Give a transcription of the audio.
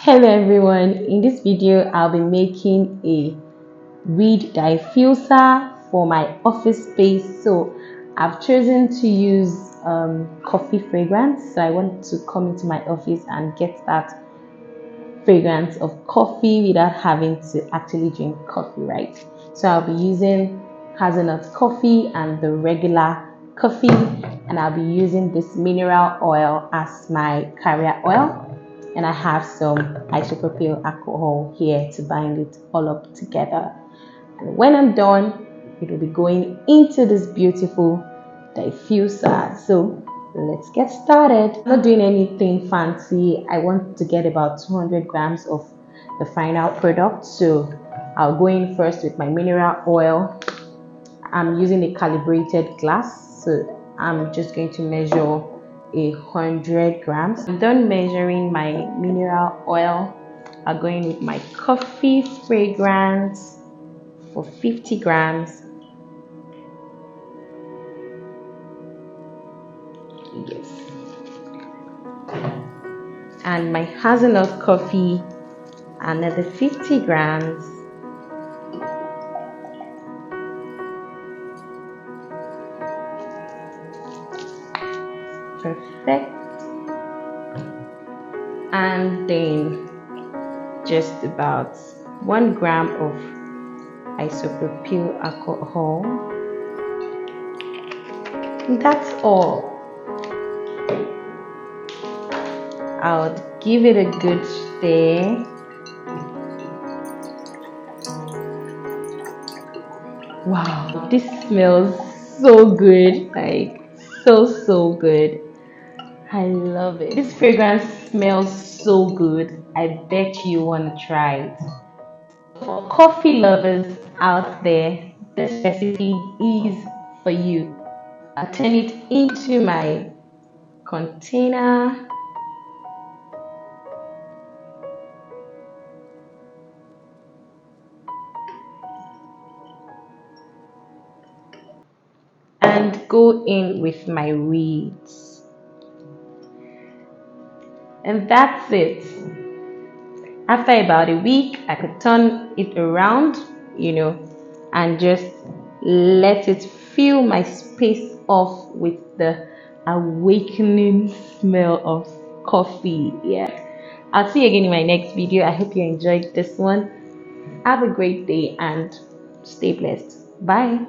Hello everyone, in this video I'll be making a weed diffuser for my office space. So I've chosen to use coffee fragrance. So I want to come into my office and get that fragrance of coffee without having to actually drink coffee, right? So I'll be using hazelnut coffee and the regular coffee, and I'll be using this mineral oil as my carrier oil, and I have some isopropyl alcohol here to bind it all up together. And when I'm done, it will be going into this beautiful diffuser. So let's get started. I'm not doing anything fancy. I want to get about 200 grams of the final product. So I'll go in first with my mineral oil. I'm using a calibrated glass, so I'm just going to measure 100 grams. I'm done measuring my mineral oil. I'm going with my coffee fragrance for 50 grams. Yes. And my hazelnut coffee, another 50 grams. Perfect. And then just about 1 gram of isopropyl alcohol. And that's all. I'll give it a good stir. Wow, this smells so good, like so good. I love it. This fragrance smells so good. I bet you want to try it. For coffee lovers out there, this recipe is for you. I'll turn it into my container. And go in with my weeds. And that's it. After about a week, I could turn it around, and just let it fill my space off with the awakening smell of coffee. Yeah. I'll see you again in my next video. I hope you enjoyed this one. Have a great day and stay blessed. Bye.